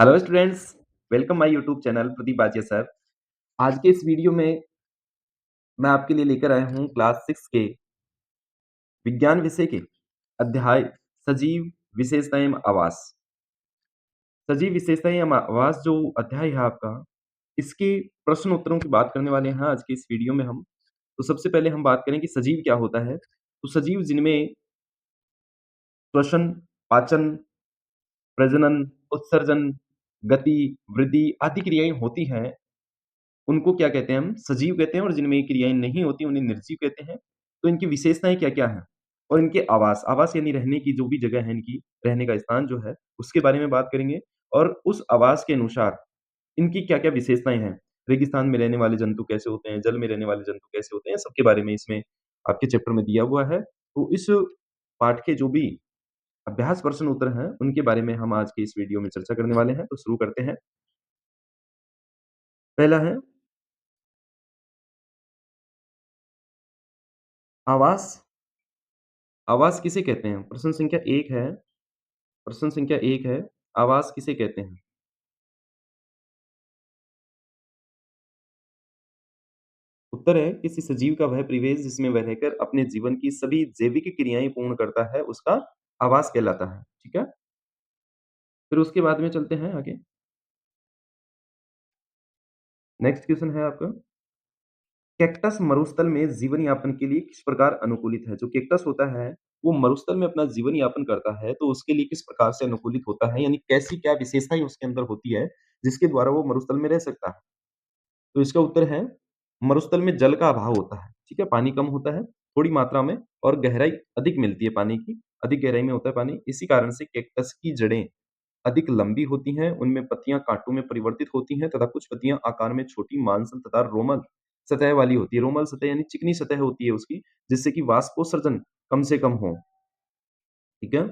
Hello students, welcome my YouTube channel Pradeep Bajia sir. आज के इस वीडियो में मैं आपके लिए लेकर आया हूँ क्लास 6 के विज्ञान विषय के अध्याय सजीव विशेषताएं एवं आवास। सजीव विशेषताएं एवं आवास जो अध्याय है आपका, इसके प्रश्न उत्तरों की बात करने वाले हैं आज के इस वीडियो में हम। तो सबसे पहले हम बात करें कि सजीव क्या होता है। तो सजीव जिनमें श्वसन, पाचन, प्रजनन, उत्सर्जन, गति, वृद्धि आदि क्रियाएं होती हैं, उनको क्या कहते हैं हम सजीव कहते हैं और जिनमें ये क्रियाएँ नहीं होती उन्हें निर्जीव कहते हैं। तो इनकी विशेषताएँ क्या-क्या हैं? और इनके आवास, आवास यानी रहने की जो भी जगह है इनकी, रहने का स्थान जो है, उसके बारे में बात करेंगे और उस आवास के अनुसार इनकी क्या-क्या विशेषताएँ हैं? रेगिस्तान में रहने वाले जंतु कैसे होते हैं? जल में रहने वाले जंतु कैसे होते हैं? सबके बारे में इसमें आपके चैप्टर में दिया हुआ है। तो इस पाठ के जो भी अभ्यास प्रश्न उत्तर हैं, उनके बारे में हम आज के इस वीडियो में चर्चा करने वाले हैं। तो शुरू करते हैं। पहला है आवास। आवास किसे कहते हैं? प्रश्न संख्या 1 है, प्रश्न संख्या 1 है, आवास किसे कहते हैं? उत्तर है किसी सजीव का वह परिवेश जिसमें वह रहकर अपने जीवन की सभी जैविक क्रियाएँ पूर्ण करता है, उसका आवास कहलाता है। ठीक है? फिर उसके बाद में चलते हैं आगे। नेक्स्ट क्वेश्चन है आपका, कैक्टस मरुस्थल में जीवन यापन के लिए किस प्रकार अनुकूलित है? जो कैक्टस होता है, वो मरुस्थल में अपना जीवन यापन करता है, तो उसके लिए किस प्रकार से अनुकूलित होता है? यानी कैसी क्या विशेषताएँ उसके अंदर होती है, जिसके द्वारा वो मरुस्थल में रह सकता है? तो इसका उत्तर है, मरुस्थल में जल का अभाव होता है, ठीक है? पानी कम होता है, थोड़ी मात्रा में और गहराई अधिक मिलती है पानी की, अधिक गहराई में होता है पानी। इसी कारण से कैक्टस की जड़ें अधिक लंबी होती हैं, उनमें पत्तियाँ काँटों में परिवर्तित होती हैं तथा कुछ पत्तियाँ आकार में छोटी, मांसल तथा रोमल सतह वाली होती है। रोमल सतह यानी चिकनी सतह होती है उसकी, जिससे कि वाष्पोत्सर्जन कम से कम हो, ठीक है?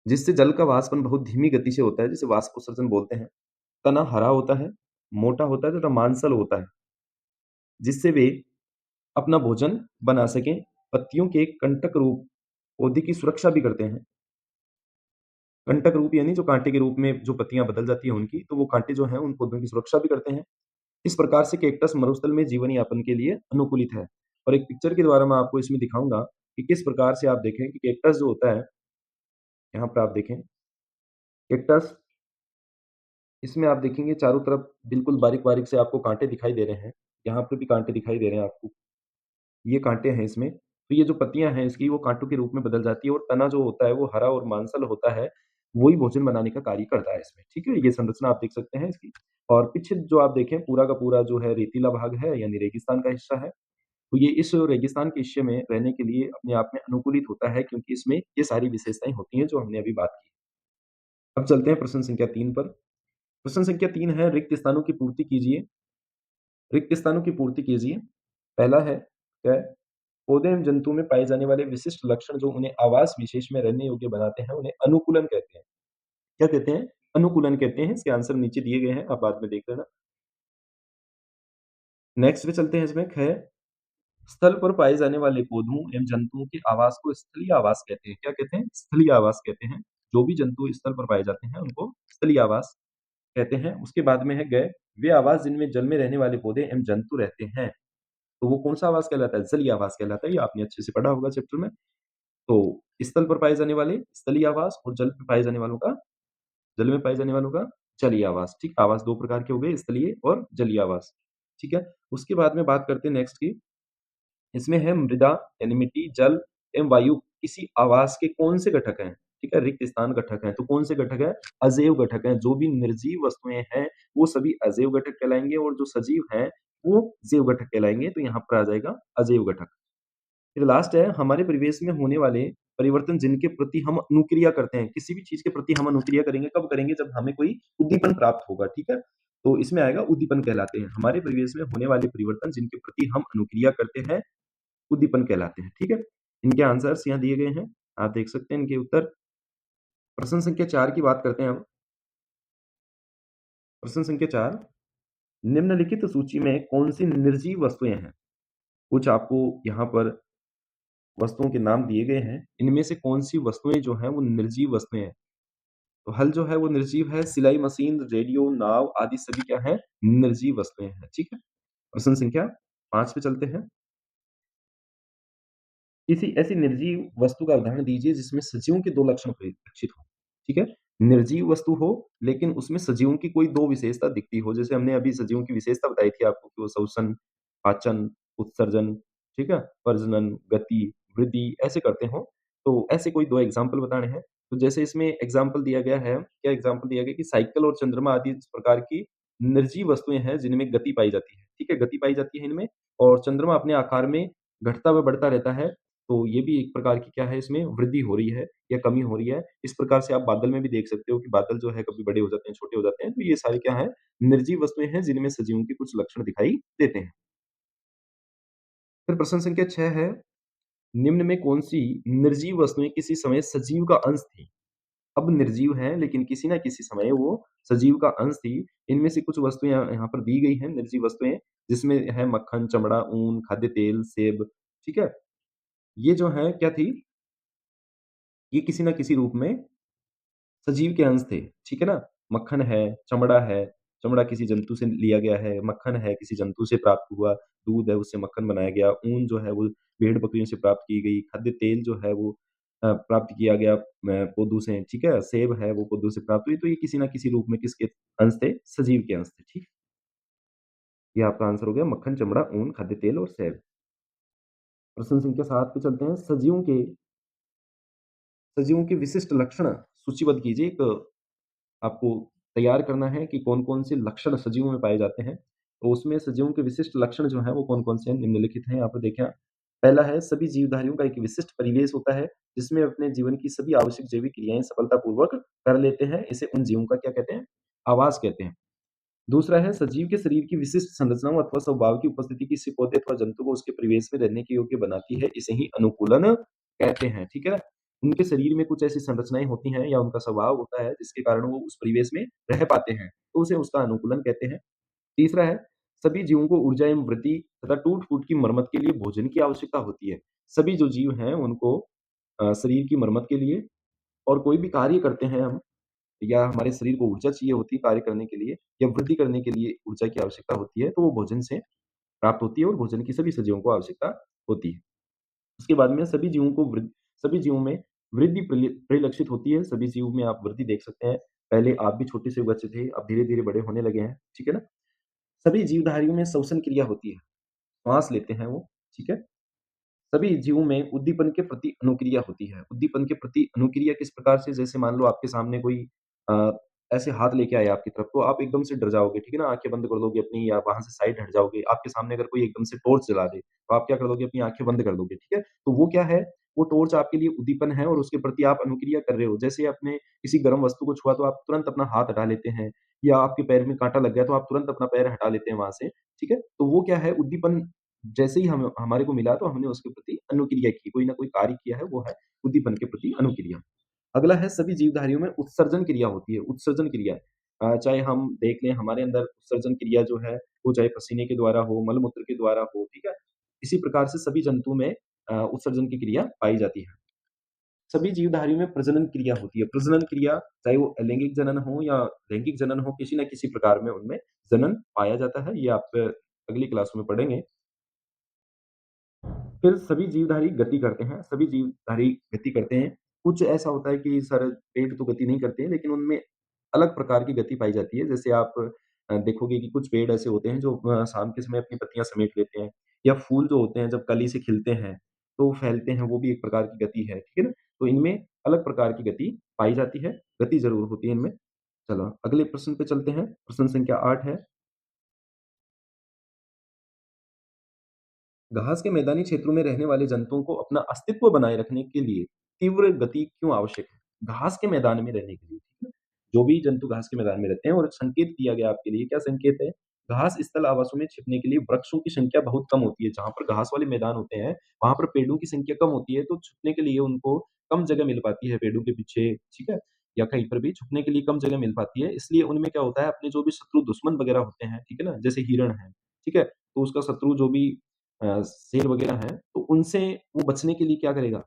जिससे जल का वाष्पन बहुत धीमी गति से होता है, जिसे वाष्पोत्सर्जन बोलते हैं। तना हरा होता है, मोटा होता है तथा मांसल होता है, जिससे वे अपना भोजन बना सकें। पत्तियों के कंटक रूप पौधे की सुरक्षा भी करते हैं। कंटक रूप यानी जो काँटे के रूप में जो पत्तियाँ बदल जाती हैं उनकी, तो वो काँटे जो हैं उन पौधों की सुरक्षा भी करते हैं। इस प्रकार से कैक्टस मरुस्थल में जीवन यापन के लिए अनुकूलित है। और एक पिक्चर के द्वारा मैं आपको इसमें दिखाऊँगा कि किस प्रकार से आप देखें कि कैक्टस जो होता है, यहाँ पर आप देखें, कैक्टस इसमें आप देखेंगे चारों तरफ बिल्कुल बारीक-बारीक से आपको काँटे दिखाई दे रहे हैं। यहाँ पर भी काँटे दिखाई दे रहे हैं आपको। ये काँटे हैं इसमें। तो ये जो पत्तियाँ हैं इसकी वो काँटों के रूप में बदल जाती है और तना जो होता है वो हरा और मांसल होता है, वो ही भोजन बनाने का कार्य करता है इसमें, ठीक है? ये संरचना आप देख सकते हैं इसकी। और पीछे जो आप देखें पूरा का पूरा जो है रेतीला भाग है यानी रेगिस्तान का हिस्सा है। तो ये इस रेगिस्तान के हिस्से में रहने के लिए अपने आप में अनुकूलित होता है क्योंकि इसमें ये सारी विशेषताएँ होती हैं जो हमने अभी बात की। अब चलते हैं प्रश्न संख्या 3 पर। प्रश्न संख्या 3 है रिक्त स्थानों की पूर्ति कीजिए। रिक्त स्थानों की पूर्ति कीजिए। पहला है क्या है? पौधे एवं जंतु में पाए जाने वाले विशिष्ट लक्षण जो उन्हें आवास विशेष में रहने योग्य बनाते हैं, उन्हें अनुकूलन कहते हैं। क्या कहते हैं? अनुकूलन कहते हैं। इसके आंसर नीचे दिए गए हैं, आप बाद में देख लेना। नेक्स्ट पे चलते हैं इसमें ख स्थल पर पाए जाने वाले पौधों एवं जंतुओं के आवास को स्थलीय आवास कहते हैं। क्या कहते हैं? स्थलीय आवास कहते हैं। जो भी जंतु स्थल पर पाए जाते हैं, उनको स्थलीय आवास कहते हैं। उसके बाद में है ग वे आवास जिनमें जल में रहने वाले पौधे एवं जंतु रहते हैं। तो वो कौन-सा आवास कहलाता है? जलीय आवास कहलाता है। ये आपने अच्छे से पढ़ा होगा चैप्टर में। तो स्थल पर पाए जाने वाले स्थलीय आवास और जल पे पाए जाने वालों का जल में पाए जाने वालों का जलीय आवास, ठीक? आवास 2 प्रकार के हो गए, स्थलीय और जलीय आवास, ठीक है? उसके बाद में बात करते हैं नेक्स्ट की, इसमें है मृदा यानी मिट्टी, जल एवं वायु किसी आवास के कौन से घटक हैं? ठीक है? रिक्त स्थान घटक हैं, तो कौन से घटक हैं? अजैव घटक हैं, जो भी निर्जीव वस्तुएँ हैं, वो सभी अजैव घटक कहलाएँगे और जो सजीव हैं, वो जैव घटक कहलाएँगे, तो यहाँ पर आ जाएगा अजैव घटक। फिर लास्ट है हमारे परिवेश में होने वाले परिवर्तन जिनके प्रति हम अनुक्रिया करते हैं। किसी भी चीज़ के प्रति हम अनुक्रिया करेंगे, कब करेंगे? जब हमें कोई उद्दीपन प्राप्त होगा, ठीक है? तो इसमें आएगा उद्दीपन कहलाते हैं। हमारे परिवेश में होने वाले परिवर्तन जिनके प्रति हम अनुक्रिया करते हैं, उद्दीपन कहलाते हैं, ठीक है? इनके आंसर्स यहाँ दिए गए हैं, आप देख सकते हैं इनके उत्तर। प्रश्न संख्या 4 की बात करते हैं अब। प्रश्न संख्या 4 निम्नलिखित सूची में कौन-सी निर्जीव वस्तुएँ हैं? कुछ आपको यहाँ पर वस्तुओं के नाम दिए गए हैं, इनमें से कौन-सी वस्तुएँ जो हैं वो निर्जीव वस्तुएँ हैं? तो हल जो है वो निर्जीव है, सिलाई मशीन, रेडियो, नाव आदि सभी क्या हैं? निर्जीव वस्तुएँ हैं, ठीक है? प्रश्न संख्या 5 पे चलते हैं। किसी ऐसी निर्जीव वस्तु का उदाहरण दीजिए जिसमें सजीवों के 2 लक्षण परिलक्षित हों, ठीक है? निर्जीव वस्तु हो लेकिन उसमें सजीवों की कोई 2 विशेषता दिखती हो, जैसे हमने अभी सजीवों की विशेषता बताई थी आपको कि वो श्वसन, पाचन, उत्सर्जन, ठीक है? प्रजनन, गति, वृद्धि ऐसे करते हों, तो ऐसे कोई 2 एग्ज़ाम्पल बताने हैं। तो जैसे इसमें एग्ज़ाम्पल दिया गया है, क्या एग्ज़ाम्पल दिया गया कि साइकिल और चंद्रमा आदि इस प्रकार की निर्जीव वस्तुएँ हैं जिनमें गति पाई जाती है, ठीक है? गति पाई जाती है इनमें और चंद्रमा अपने आकार में घटता व बढ़ता रहता है, तो ये भी एक प्रकार की क्या है इसमें वृद्धि हो रही है या कमी हो रही है। इस प्रकार से आप बादल में भी देख सकते हो कि बादल जो है कभी बड़े हो जाते हैं, छोटे हो जाते हैं, तो ये सारे क्या हैं निर्जीव वस्तुएँ हैं जिनमें सजीवों के कुछ लक्षण दिखाई देते हैं। फिर प्रश्न संख्या 6 है, निम्न में कौन-सी निर्जीव वस्तुएँ किसी समय सजीव का अंश थी? अब निर्जीव हैं लेकिन किसी न किसी समय वो सजीव का अंश थी। इनमें से कुछ वस्तुएँ यहाँ यहाँ पर दी गई हैं निर्जीव वस्तुएँ, जिसमें है मक्खन, चमड़ा, ऊन, खाद्य तेल, सेब, ठीक है? ये जो हैं क्या थी, ये किसी न किसी रूप में सजीव के अंश थे, ठीक है ना? मक्खन है, चमड़ा किसी जंतु से लिया गया है, मक्खन है किसी जंतु से प्राप्त हुआ, दूध है उससे मक्खन बनाया गया, ऊन जो है वो भेड़-बकरियों से प्राप्त की गई, खाद्य तेल जो है वो प्राप्त किया गया पौधों से, ठीक है? सेब है वो पौधों से प्राप्त हुई, तो ये किसी न किसी रूप में किसके अंश थे? सजीव के अंश थे, ठीक? ये आपका आंसर हो गया मक्खन, चमड़ा, ऊन, खाद्य तेल और सेब। प्रश्न संख्या 7 पे चलते हैं, सजीवों के विशिष्ट लक्षण सूचीबद्ध कीजिए। एक आपको तैयार करना है कि कौन-कौन से लक्षण सजीवों में पाए जाते हैं। तो उसमें सजीवों के विशिष्ट लक्षण जो हैं वो कौन-कौन से हैं निम्नलिखित हैं, यहाँ पर देखें आप। पहला है सभी जीवधारियों का एक विशिष्ट परिवेश होता है, जिसमें अपने जीवन की सभी आवश्यक जैविक क्रियाएँ सफलतापूर्वक कर लेते हैं। इसे उन जीवों का क्या कहते हैं? आवास कहते हैं। दूसरा है सजीव के शरीर की विशिष्ट संरचनाओं अथवा स्वभाव की उपस्थिति किसी पौधे अथवा जंतु को उसके परिवेश में रहने के योग्य बनाती है, इसे ही अनुकूलन कहते हैं, ठीक है ना? उनके शरीर में कुछ ऐसी संरचनाएँ होती हैं या उनका स्वभाव होता है जिसके कारण वो उस परिवेश में रह पाते हैं, तो उसे उसका अनुकूलन कहते हैं। तीसरा है सभी जीवों को ऊर्जा एवं वृद्धि तथा टूट-फूट की मरम्मत के लिए भोजन की आवश्यकता होती है। सभी जो जीव हैं उनको शरीर की मरम्मत के लिए और कोई भी कार्य करते हैं हम या हमारे शरीर को ऊर्जा चाहिए होती है कार्य करने के लिए या वृद्धि करने के लिए ऊर्जा की आवश्यकता होती है, तो वो भोजन से प्राप्त होती है और भोजन की सभी सजीवों को आवश्यकता होती है। उसके बाद में सभी जीवों में वृद्धि परिलक्षित होती है, सभी जीव में आप वृद्धि देख सकते हैं। पहले आप भी छोटे से बच्चे थे, अब धीरे-धीरे बड़े होने लगे हैं, ठीक है ना? सभी जीवधारियों में श्वसन क्रिया होती है, श्वास लेते हैं वो, ठीक है? सभी जीवों में उद्दीपन के प्रति अनुक्रिया होती है। उद्दीपन के प्रति अनुक्रिया किस प्रकार से जैसे मान लो आपके सामने कोई अ, ऐसे हाथ लेके आए आपकी तरफ तो आप एकदम से डर जाओगे, ठीक है ना? आँखें बंद कर दोगे अपनी या वहाँ से साइड हट जाओगे। आपके सामने अगर कोई एकदम से टॉर्च जला दे, तो आप क्या कर दोगे? अपनी आँखें बंद कर दोगे, ठीक है? तो वो क्या है? वो टॉर्च आपके लिए उद्दीपन है और उसके प्रति आप अनुक्रिया कर रहे हो। जैसे आपने किसी गर्म वस्तु को छुआ तो आप तुरंत अपना हाथ हटा लेते हैं या आपके पैर में काँटा लग गया तो आप तुरंत अपना पैर हटा लेते हैं वहाँ से, ठीक है? तो वो क्या है? उद्दीपन जैसे ही हम हमारे को मिला तो हमने उसके प्रति अनुक्रिया की, कोई न कोई कार्य किया है, वो है उद्दीपन के प्रति अनुक्रिया। अगला है सभी जीवधारियों में उत्सर्जन क्रिया होती है, उत्सर्जन क्रिया। चाहे हम देख लें हमारे अंदर उत्सर्जन क्रिया जो है, वो चाहे पसीने के द्वारा हो, मल-मूत्र के द्वारा हो, ठीक है? इसी प्रकार से सभी जंतु में उत्सर्जन की क्रिया पाई जाती है। सभी जीवधारियों में प्रजनन क्रिया होती है। प्रजनन क्रिया चाहे वो अलैंगिक जनन हो या लैंगिक जनन हो, किसी न किसी प्रकार में उनमें जनन पाया जाता है। ये आप अगली क्लासों में पढ़ेंगे। फिर सभी जीवधारी गति करते हैं, सभी जीवधारी गति करते हैं। कुछ ऐसा होता है कि सर पेड़ तो गति नहीं करते हैं, लेकिन उनमें अलग प्रकार की गति पाई जाती है। जैसे आप देखोगे कि कुछ पेड़ ऐसे होते हैं जो शाम के समय अपनी पत्तियाँ समेट लेते हैं या फूल जो होते हैं जब कली से खिलते हैं, तो वो फैलते हैं, वो भी एक प्रकार की गति है, ठीक है ना? तो इनमें अलग प्रकार की गति पाई जाती है, गति ज़रूर होती है इनमें। चलो अगले प्रश्न पे चलते हैं, प्रश्न संख्या 8 है घास के मैदानी क्षेत्रों में रहने वाले जंतुओं को अपना अस्तित्व बनाए रखने के लिए तीव्र गति क्यों आवश्यक है? घास के मैदान में रहने के लिए, ठीक है? जो भी जंतु घास के मैदान में रहते हैं और संकेत दिया गया आपके लिए, क्या संकेत है? घास स्थल आवासों में छिपने के लिए वृक्षों की संख्या बहुत कम होती है। जहाँ पर घास वाले मैदान होते हैं, वहाँ पर पेड़ों की संख्या कम होती है, तो छुपने के लिए उनको कम जगह मिल पाती है पेड़ों के पीछे, ठीक है? या कहीं पर भी छुपने के लिए कम जगह मिल पाती है। इसलिए उनमें क्या होता है, अपने जो भी शत्रु दुश्मन वगैरह होते हैं, ठीक है ना? जैसे हिरण है, ठीक है? तो उसका शत्रु जो भी शेर वगैरह हैं, तो उनसे वो बचने के लिए क्या करेगा,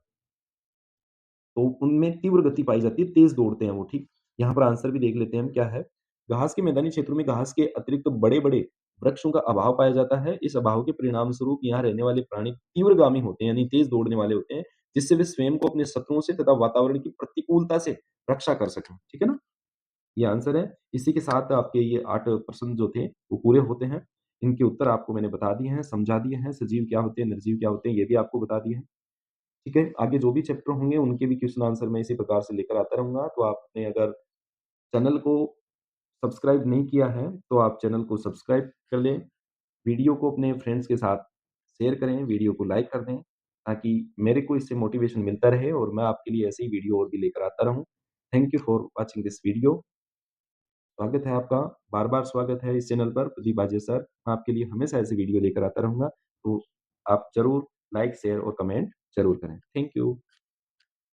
तो उनमें तीव्र गति पाई जाती है, तेज़ दौड़ते हैं वो, ठीक? यहाँ पर आंसर भी देख लेते हैं हम क्या है। घास के मैदानी क्षेत्रों में घास के अतिरिक्त बड़े-बड़े वृक्षों का अभाव पाया जाता है। इस अभाव के परिणामस्वरूप यहाँ रहने वाले प्राणी तीव्रगामी होते हैं, यानी तेज़ दौड़ने वाले होते हैं, जिससे वे स्वयं को अपने शत्रुओं से तथा वातावरण की प्रतिकूलता से रक्षा कर सकें। ठीक है ना? ये आंसर है। इसी के साथ आपके ये 8 प्रश्न जो थे, वो पूरे होते हैं। इनके उत्तर आपको मैंने बता दिए हैं, समझा दिए हैं, सजीव क्या होते हैं, निर्जीव क्या होते हैं, ये भी आपको बता दिए हैं। ठीक है? आगे जो भी चैप्टर होंगे, उनके भी क्वेश्चन आंसर मैं इसी प्रकार से लेकर आता रहूँगा। तो आपने अगर चैनल को सब्सक्राइब नहीं किया है, तो आप चैनल को सब्सक्राइब कर लें। वीडियो को अपने फ्रेंड्स के साथ शेयर करें, वीडियो को लाइक कर दें, ताकि मेरे को इससे मोटिवेशन मिलता रहे और मैं आपके लिए ऐसे ही वीडियो और भी लेकर आता रहूँ। Thank you for watching this video. स्वागत है आपका, बार-बार स्वागत है इस चैनल पर प्रदीप बाजे सर। मैं आपके लिए हमेशा ऐसे वीडियो लेकर आता रहूँगा, तो आप ज़रूर लाइक, शेयर और कमेंट ज़रूर करें। Thank you.